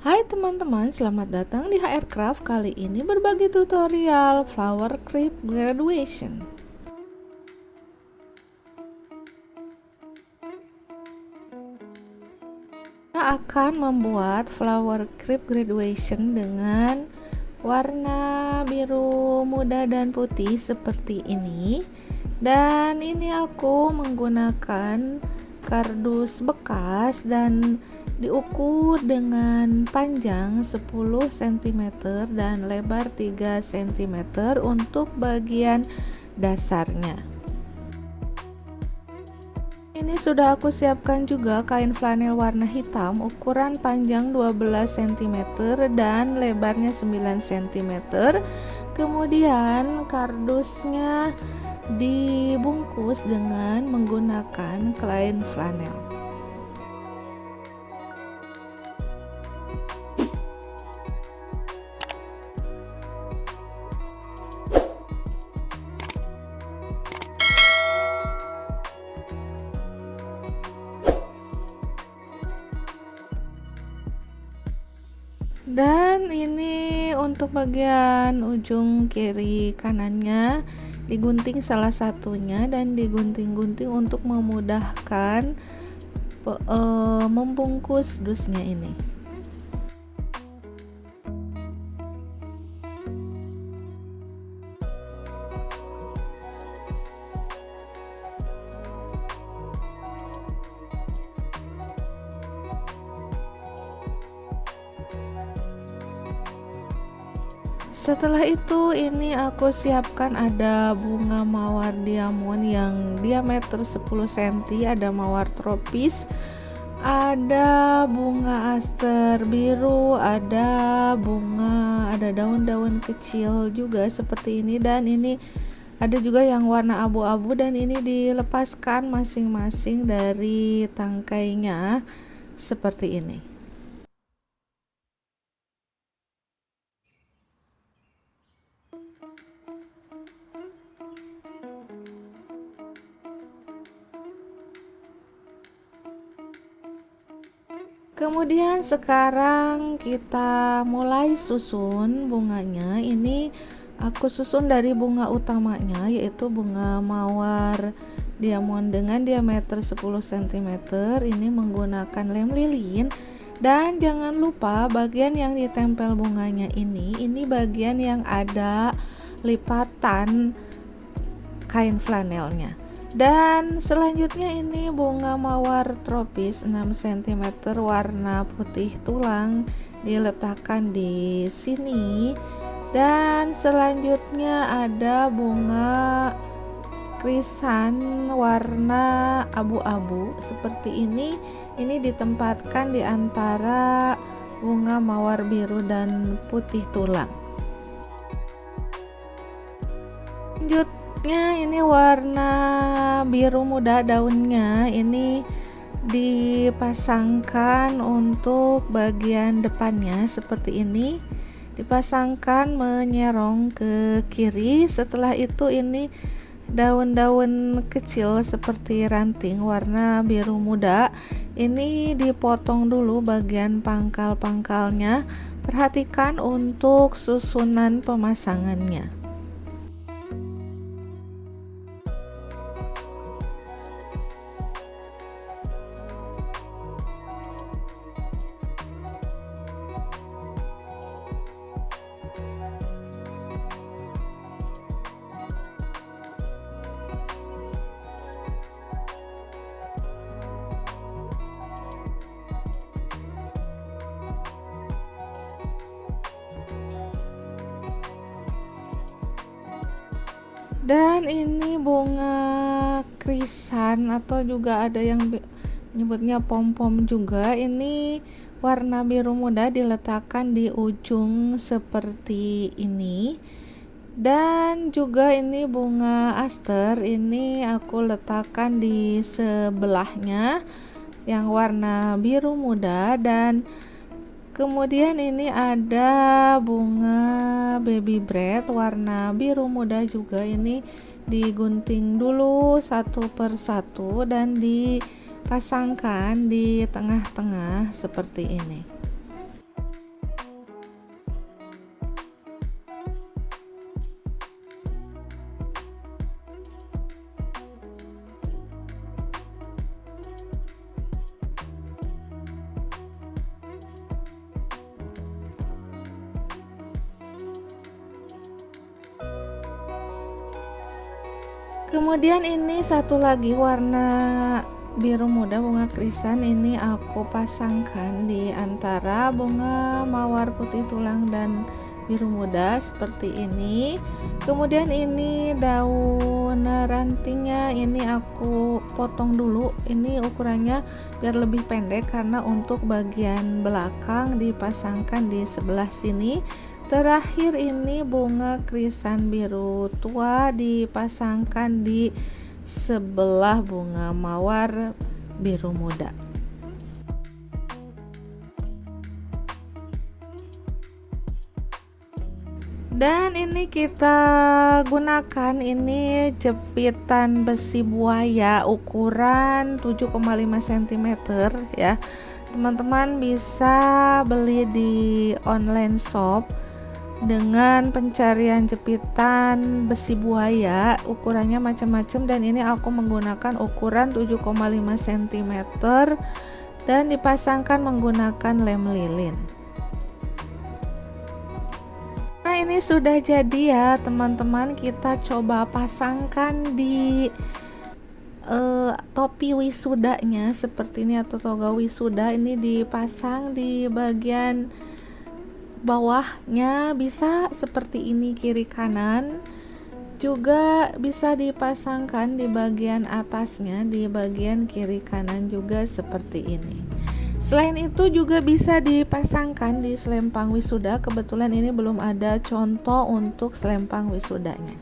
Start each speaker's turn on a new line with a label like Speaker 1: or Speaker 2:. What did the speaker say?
Speaker 1: Hai teman-teman, selamat datang di HR Craft. Kali ini berbagi tutorial flower crepe graduation. Kita akan membuat flower crepe graduation dengan warna biru muda dan putih seperti ini. Dan ini aku menggunakan kardus bekas dan diukur dengan panjang 10 cm dan lebar 3 cm untuk bagian dasarnya. Ini sudah aku siapkan juga kain flanel warna hitam ukuran panjang 12 cm dan lebarnya 9 cm. Kemudian kardusnya dibungkus dengan menggunakan kain flanel. Dan ini untuk bagian ujung kiri kanannya digunting salah satunya dan digunting-gunting untuk memudahkan membungkus dusnya ini. Setelah itu ini aku siapkan ada bunga mawar diamond yang diameter 10 cm, ada mawar tropis, ada bunga aster biru, ada daun-daun kecil juga seperti ini, dan ini ada juga yang warna abu-abu, dan ini dilepaskan masing-masing dari tangkainya seperti ini. Kemudian sekarang kita mulai susun bunganya. Ini aku susun dari bunga utamanya, yaitu bunga mawar diamond dengan diameter 10 cm. Ini menggunakan lem lilin, dan jangan lupa bagian yang ditempel bunganya ini bagian yang ada lipatan kain flanelnya. Dan selanjutnya ini bunga mawar tropis 6 cm warna putih tulang diletakkan di sini. Dan selanjutnya ada bunga krisan warna abu-abu seperti ini ditempatkan di antara bunga mawar biru dan putih tulang. Selanjutnya ini warna biru muda daunnya, ini dipasangkan untuk bagian depannya seperti ini, dipasangkan menyerong ke kiri. Setelah itu ini daun-daun kecil seperti ranting warna biru muda, ini dipotong dulu bagian pangkal-pangkalnya. Perhatikan untuk susunan pemasangannya. Dan ini bunga krisan atau juga ada yang nyebutnya pom-pom juga, ini warna biru muda diletakkan di ujung seperti ini. Dan juga ini bunga aster, ini aku letakkan di sebelahnya yang warna biru muda. Dan kemudian ini ada bunga baby bread warna biru muda juga, ini digunting dulu satu persatu dan dipasangkan di tengah-tengah seperti ini. Kemudian ini satu lagi warna biru muda bunga krisan, ini aku pasangkan di antara bunga mawar putih tulang dan biru muda seperti ini. Kemudian ini daun rantingnya ini aku potong dulu, ini ukurannya biar lebih pendek karena untuk bagian belakang dipasangkan di sebelah sini. Terakhir ini bunga krisan biru tua dipasangkan di sebelah bunga mawar biru muda. Dan ini kita gunakan ini jepitan besi buaya ukuran 7,5 cm ya. Teman-teman bisa beli di online shop dengan pencarian jepitan besi buaya, ukurannya macam-macam, dan ini aku menggunakan ukuran 7,5 cm dan dipasangkan menggunakan lem lilin. Nah, ini sudah jadi ya teman-teman, kita coba pasangkan di topi wisudanya seperti ini atau toga wisuda. Ini dipasang di bagian bawahnya, bisa seperti ini kiri kanan, juga bisa dipasangkan di bagian atasnya, di bagian kiri kanan juga seperti ini. Selain itu juga bisa dipasangkan di selempang wisuda. Kebetulan ini belum ada contoh untuk selempang wisudanya.